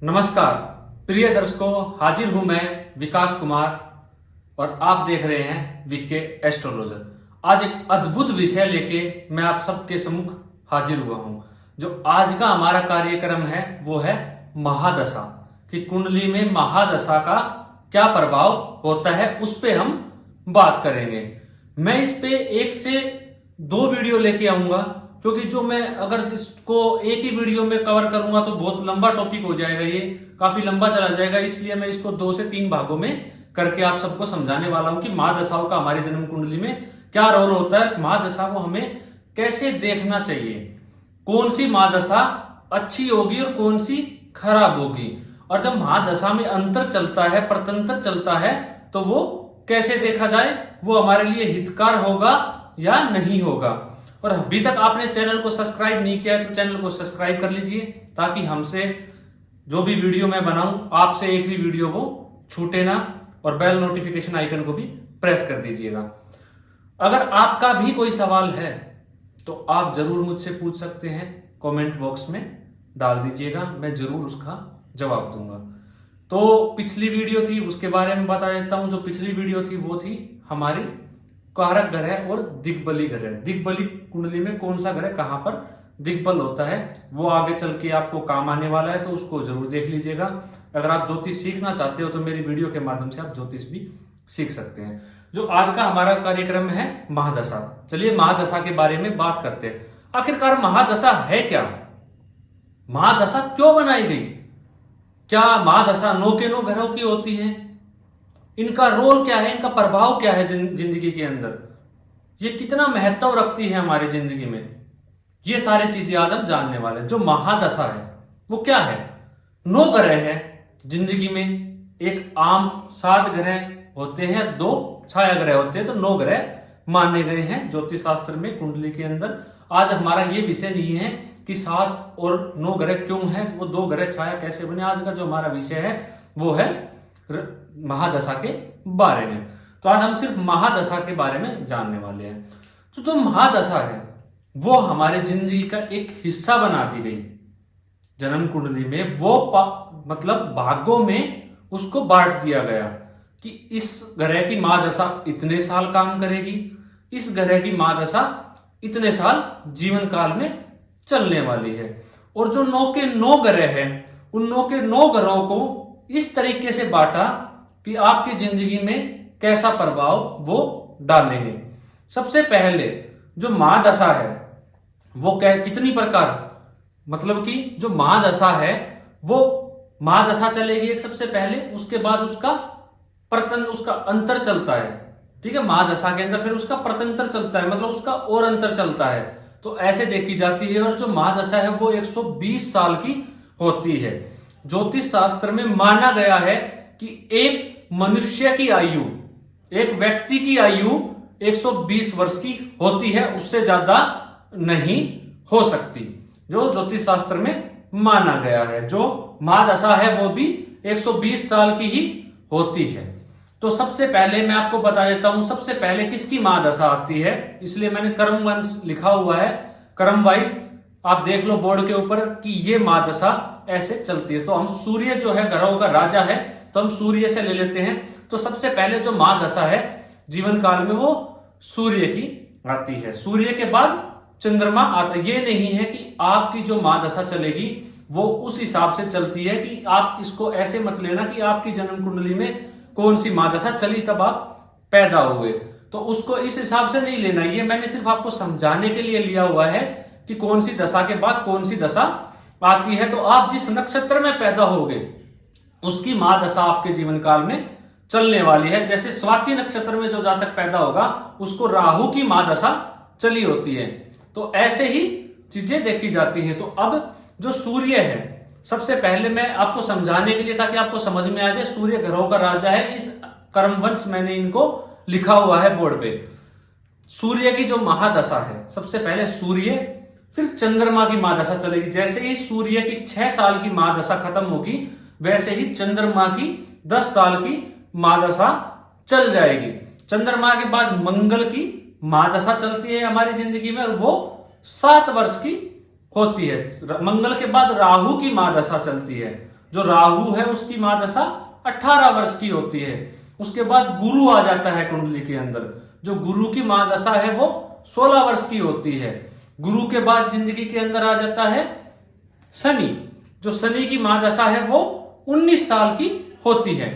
नमस्कार प्रिय दर्शकों, हाजिर हूं मैं विकास कुमार और आप देख रहे हैं वीके एस्ट्रोलॉजर। आज एक अद्भुत विषय लेके मैं आप सबके सम्मुख हाजिर हुआ हूं। जो आज का हमारा कार्यक्रम है वो है महादशा, कि कुंडली में महादशा का क्या प्रभाव होता है उस पे हम बात करेंगे। मैं इस पे एक से दो वीडियो लेके आऊंगा, क्योंकि जो मैं अगर इसको एक ही वीडियो में कवर करूंगा तो बहुत लंबा टॉपिक हो जाएगा, ये काफी लंबा चला जाएगा। इसलिए मैं इसको 2 से 3 भागों में करके आप सबको समझाने वाला हूं कि महादशाओं का हमारी जन्म कुंडली में क्या रोल होता है, महादशा को हमें कैसे देखना चाहिए, कौन सी महादशा अच्छी होगी और कौन सी खराब होगी, और जब महादशा में अंतर चलता है, प्रतंत्र चलता है, तो वो कैसे देखा जाए, वो हमारे लिए हितकार होगा या नहीं होगा। और अभी तक आपने चैनल को सब्सक्राइब नहीं किया है तो चैनल को सब्सक्राइब कर लीजिए, ताकि हमसे जो भी वीडियो मैं बनाऊं आपसे एक भी वीडियो वो छूटे ना, और बेल नोटिफिकेशन आइकन को भी प्रेस कर दीजिएगा। अगर आपका भी कोई सवाल है तो आप जरूर मुझसे पूछ सकते हैं, कमेंट बॉक्स में डाल दीजिएगा, मैं जरूर उसका जवाब दूंगा। तो पिछली वीडियो थी उसके बारे में बता देता हूं। जो पिछली वीडियो थी वो थी हमारी कारक ग्रह और दिग्बली ग्रह। दिग्बली कुंडली में कौन सा ग्रह कहां पर दिग्बल होता है वो आगे चल के आपको काम आने वाला है, तो उसको जरूर देख लीजिएगा। अगर आप ज्योतिष सीखना चाहते हो तो मेरी वीडियो के माध्यम से आप ज्योतिष भी सीख सकते हैं। जो आज का हमारा कार्यक्रम है महादशा, चलिए महादशा के बारे में बात करते हैं। आखिरकार महादशा है क्या, महादशा क्यों बनाई गई, क्या महादशा 9 के 9 ग्रहों की होती है, इनका रोल क्या है, इनका प्रभाव क्या है जिंदगी के अंदर, ये कितना महत्व रखती है हमारी जिंदगी में, ये सारी चीजें आज हम जानने वाले हैं। जो महादशा है वो क्या है, 9 ग्रह है जिंदगी में, एक आम 7 ग्रह होते हैं, 2 छाया ग्रह होते हैं, तो 9 ग्रह माने गए हैं ज्योतिष शास्त्र में कुंडली के अंदर। आज हमारा ये विषय नहीं है कि 7 और 9 ग्रह क्यों है, वो 2 ग्रह छाया कैसे बने। आज का जो हमारा विषय है वो है महादशा के बारे में। तो आज हम सिर्फ महादशा के बारे में जानने वाले हैं। तो जो महादशा है वो हमारे जिंदगी का एक हिस्सा बना दी गई जन्म कुंडली में, वो मतलब भागों में उसको बांट दिया गया कि इस ग्रह की महादशा इतने साल काम करेगी, इस ग्रह की महादशा इतने साल जीवन काल में चलने वाली है। और जो 9 के 9 ग्रह हैं उन 9 के 9 ग्रहों को इस तरीके से बांटा कि आपकी जिंदगी में कैसा प्रभाव वो डालेंगे। सबसे पहले जो महादशा है वो कितनी प्रकार, मतलब कि जो महादशा है वो महादशा चलेगी एक सबसे पहले, उसके बाद उसका उसका अंतर चलता है, ठीक है, महादशा के अंदर फिर उसका प्रतंत्र चलता है, मतलब उसका और अंतर चलता है। तो ऐसे देखी जाती है। और जो महादशा है वो 120 साल की होती है। ज्योतिष शास्त्र में माना गया है कि एक मनुष्य की आयु, एक व्यक्ति की आयु 120 वर्ष की होती है, उससे ज्यादा नहीं हो सकती, जो ज्योतिष शास्त्र में माना गया है। जो महादशा है वो भी 120 साल की ही होती है। तो सबसे पहले मैं आपको बता देता हूं, सबसे पहले किसकी महादशा आती है, इसलिए मैंने कर्म वंश लिखा हुआ है, कर्म वाइज आप देख लो बोर्ड के ऊपर कि ये महादशा ऐसे चलती है। तो हम सूर्य जो है ग्रहों का राजा है, तो हम सूर्य से ले लेते हैं। तो सबसे पहले जो महादशा है जीवन काल में वो सूर्य की आती है, सूर्य के बाद चंद्रमा आता है। ये नहीं है कि आपकी जो महादशा चलेगी वो उस हिसाब से चलती है, कि आप इसको ऐसे मत लेना कि आपकी जन्म कुंडली में कौन सी महादशा चली तब आप पैदा हुए, तो उसको इस हिसाब से नहीं लेना। ये मैंने सिर्फ आपको समझाने के लिए लिया हुआ है कि कौन सी दशा के बाद कौन सी दशा आती है। तो आप जिस नक्षत्र में पैदा होगे उसकी महादशा आपके जीवन काल में चलने वाली है। जैसे स्वाति नक्षत्र में जो जातक पैदा होगा उसको राहु की महादशा चली होती है। तो ऐसे ही चीजें देखी जाती हैं। तो अब जो सूर्य है, सबसे पहले मैं आपको समझाने के लिए, ताकि आपको समझ में आ जाए, सूर्य ग्रहों का राजा है। इस कर्मवंश मैंने इनको लिखा हुआ है बोर्ड पे। सूर्य की जो महादशा है, सबसे पहले सूर्य, फिर चंद्रमा की महादशा चलेगी। जैसे ही सूर्य की 6 साल की महादशा खत्म होगी वैसे ही चंद्रमा की 10 साल की महादशा चल जाएगी। चंद्रमा के बाद मंगल की महादशा चलती है हमारी जिंदगी में, और वो 7 वर्ष की होती है। मंगल के बाद राहु की महादशा चलती है, जो राहु है उसकी महादशा 18 वर्ष की होती है। उसके बाद गुरु आ जाता है कुंडली के अंदर, जो गुरु की महादशा है वो 16 वर्ष की होती है। गुरु के बाद जिंदगी के अंदर आ जाता है शनि, जो शनि की महादशा है वो 19 साल की होती है।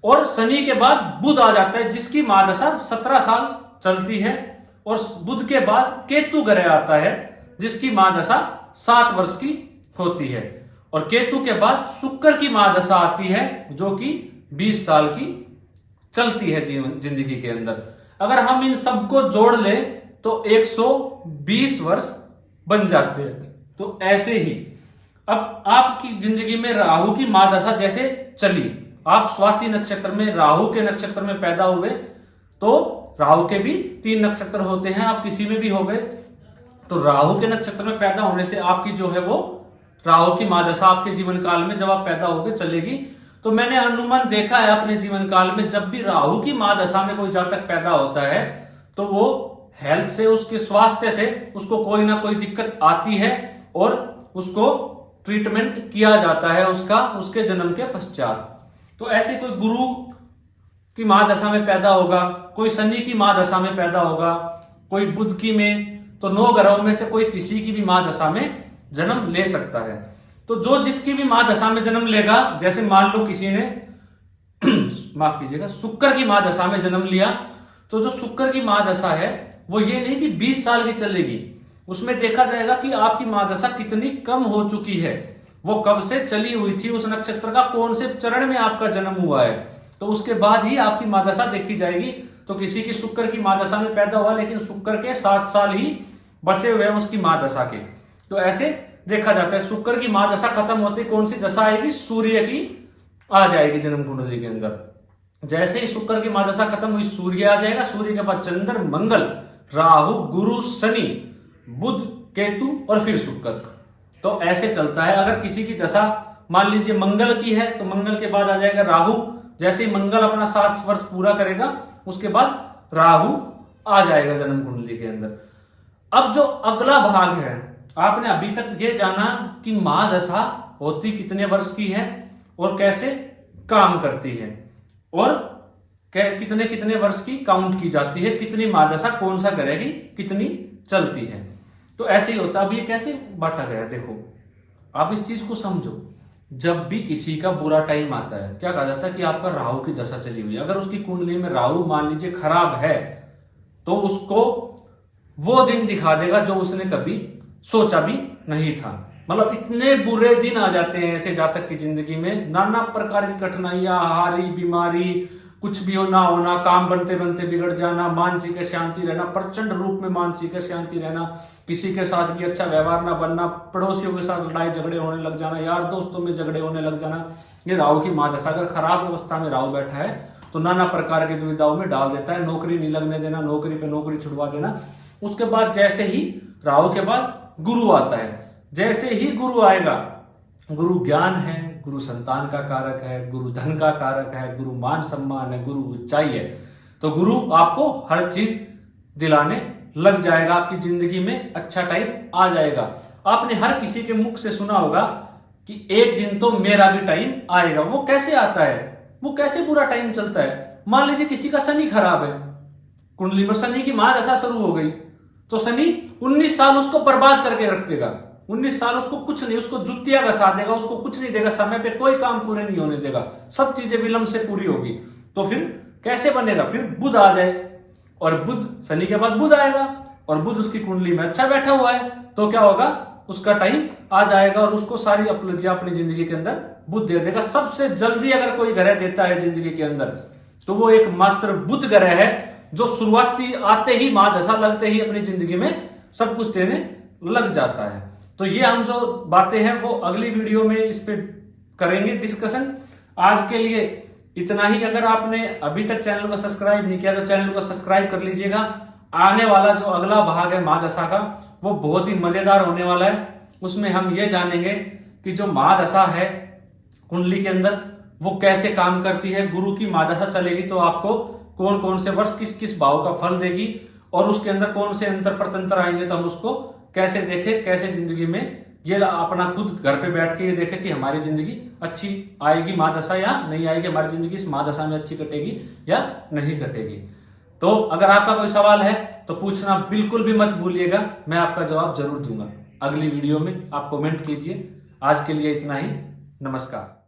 और शनि के बाद बुध आ जाता है जिसकी महादशा 17 साल चलती है। और बुध के बाद केतु ग्रह आता है जिसकी महादशा 7 वर्ष की होती है। और केतु के बाद शुक्र की महादशा आती है जो कि 20 साल की चलती है जीवन जिंदगी के अंदर। अगर हम इन सबको जोड़ ले तो 120 वर्ष बन जाते हैं। तो ऐसे ही अब आपकी जिंदगी में राहु की महादशा जैसे चली, आप स्वाति नक्षत्र में राहु के नक्षत्र में पैदा हुए, तो राहु के भी 3 नक्षत्र होते हैं, आप किसी में भी हो गए, तो राहु के नक्षत्र में पैदा होने से आपकी जो है वो राहु की महादशा आपके जीवन काल में जब आप पैदा होगे चलेगी। तो मैंने अनुमान देखा है अपने जीवन काल में, जब भी राहु की महादशा में कोई जातक पैदा होता है तो वो हेल्थ से, उसके स्वास्थ्य से उसको कोई ना कोई दिक्कत आती है और उसको ट्रीटमेंट किया जाता है उसके जन्म के पश्चात। तो ऐसे कोई गुरु की महादशा में पैदा होगा, कोई शनि की महादशा में पैदा होगा, कोई बुध की में, तो 9 ग्रहों में से कोई किसी की भी महादशा में जन्म ले सकता है। तो जो जिसकी भी महादशा में जन्म लेगा, जैसे मान लो किसी ने माफ कीजिएगा शुक्र की महादशा में जन्म लिया, तो जो शुक्र की महादशा है वो ये नहीं कि 20 साल की चलेगी, उसमें देखा जाएगा कि आपकी महादशा कितनी कम हो चुकी है, वो कब से चली हुई थी, उस नक्षत्र का कौन से चरण में आपका जन्म हुआ है, तो उसके बाद ही आपकी महादशा देखी जाएगी। तो किसी की शुक्र की महादशा में पैदा हुआ लेकिन शुक्र के 7 साल ही बचे हुए हैं उसकी महादशा के, तो ऐसे देखा जाता है। शुक्र की महादशा खत्म होती कौन सी दशा आएगी, सूर्य की आ जाएगी जन्म कुंडली के अंदर। जैसे ही शुक्र की महादशा खत्म हुई सूर्य आ जाएगा, सूर्य के बाद चंद्र, मंगल, राहु, गुरु, शनि, बुध, केतु और फिर शुक्र। तो ऐसे चलता है। अगर किसी की दशा मान लीजिए मंगल की है तो मंगल के बाद आ जाएगा राहु, जैसे ही मंगल अपना 7 वर्ष पूरा करेगा उसके बाद राहु आ जाएगा जन्म कुंडली के अंदर। अब जो अगला भाग है, आपने अभी तक ये जाना कि महादशा होती कितने वर्ष की है और कैसे काम करती है और कितने कितने वर्ष की काउंट की जाती है, कितनी महादशा कौन सा करेगी, कितनी चलती है। तो ऐसे ही होता है। अब ये कैसे बांटा गया देखो, आप इस चीज को समझो। जब भी किसी का बुरा टाइम आता है, क्या कहा जाता है कि आपका राहु की दशा चली हुई है, अगर उसकी कुंडली में राहु मान लीजिए खराब है तो उसको वो दिन दिखा देगा जो उसने कभी सोचा भी नहीं था। मतलब इतने बुरे दिन आ जाते हैं ऐसे जातक की जिंदगी में, नाना प्रकार की कठिनाइयां, हारी, बीमारी, कुछ भी होना, काम बनते बनते बिगड़ जाना, मानसिक शांति रहना, प्रचंड रूप में मानसिक शांति रहना, किसी के साथ भी अच्छा व्यवहार ना बनना, पड़ोसियों के साथ लड़ाई झगड़े होने लग जाना, यार दोस्तों में झगड़े होने लग जाना। ये राहु की महादशा अगर खराब अवस्था में राहु बैठा है तो नाना प्रकार की दुविधाओं में डाल देता है, नौकरी नहीं लगने देना, नौकरी पे नौकरी छुड़वा देना। उसके बाद जैसे ही राहु के बाद गुरु आता है, जैसे ही गुरु आएगा, गुरु ज्ञान है, गुरु संतान का कारक है, गुरु धन का कारक है, गुरु मान सम्मान है, गुरु ऊंचाई है, तो गुरु आपको हर चीज दिलाने लग जाएगा, आपकी जिंदगी में अच्छा टाइम आ जाएगा। आपने हर किसी के मुख से सुना होगा कि एक दिन तो मेरा भी टाइम आएगा। वो कैसे आता है, वो कैसे पूरा टाइम चलता है। मान लीजिए किसी का शनि खराब है, कुंडली में शनि की महादशा शुरू हो गई, तो शनि 19 साल उसको बर्बाद करके रख देगा। 19 साल उसको कुछ नहीं, उसको जुतिया घसा देगा, उसको कुछ नहीं देगा, समय पे कोई काम पूरे नहीं होने देगा, सब चीजें विलंब से पूरी होगी। तो फिर कैसे बनेगा, फिर बुध आ जाए और बुध, शनि के बाद बुध आएगा और बुध उसकी कुंडली में अच्छा बैठा हुआ है, तो क्या होगा, उसका टाइम आ जाएगा और उसको सारी उपलब्धियां अपनी जिंदगी के अंदर बुध दे देगा। सबसे जल्दी अगर कोई ग्रह देता है जिंदगी के अंदर तो वो एक मात्र बुध ग्रह है, जो शुरुआती आते ही महादशा लगते ही अपनी जिंदगी में सब कुछ देने लग जाता है। तो ये हम जो बातें हैं वो अगली वीडियो में इस पे करेंगे डिस्कशन। आज के लिए इतना ही। अगर आपने अभी तक चैनल को सब्सक्राइब नहीं किया तो चैनल को सब्सक्राइब कर लीजिएगा। आने वाला जो अगला भाग है महादशा का वो बहुत ही मजेदार होने वाला है। उसमें हम ये जानेंगे कि जो महादशा है कुंडली के अंदर वो कैसे काम करती है। गुरु की महादशा चलेगी तो आपको कौन कौन से वर्ष किस किस भाव का फल देगी और उसके अंदर कौन से अंतर प्रतंत्र आएंगे तो हम उसको कैसे देखें, कैसे जिंदगी में ये अपना खुद घर पे बैठ के ये देखे कि हमारी जिंदगी अच्छी आएगी महादशा या नहीं आएगी, हमारी जिंदगी इस महादशा में अच्छी कटेगी या नहीं कटेगी। तो अगर आपका कोई सवाल है तो पूछना बिल्कुल भी मत भूलिएगा, मैं आपका जवाब जरूर दूंगा। अगली वीडियो में आप कमेंट कीजिए। आज के लिए इतना ही, नमस्कार।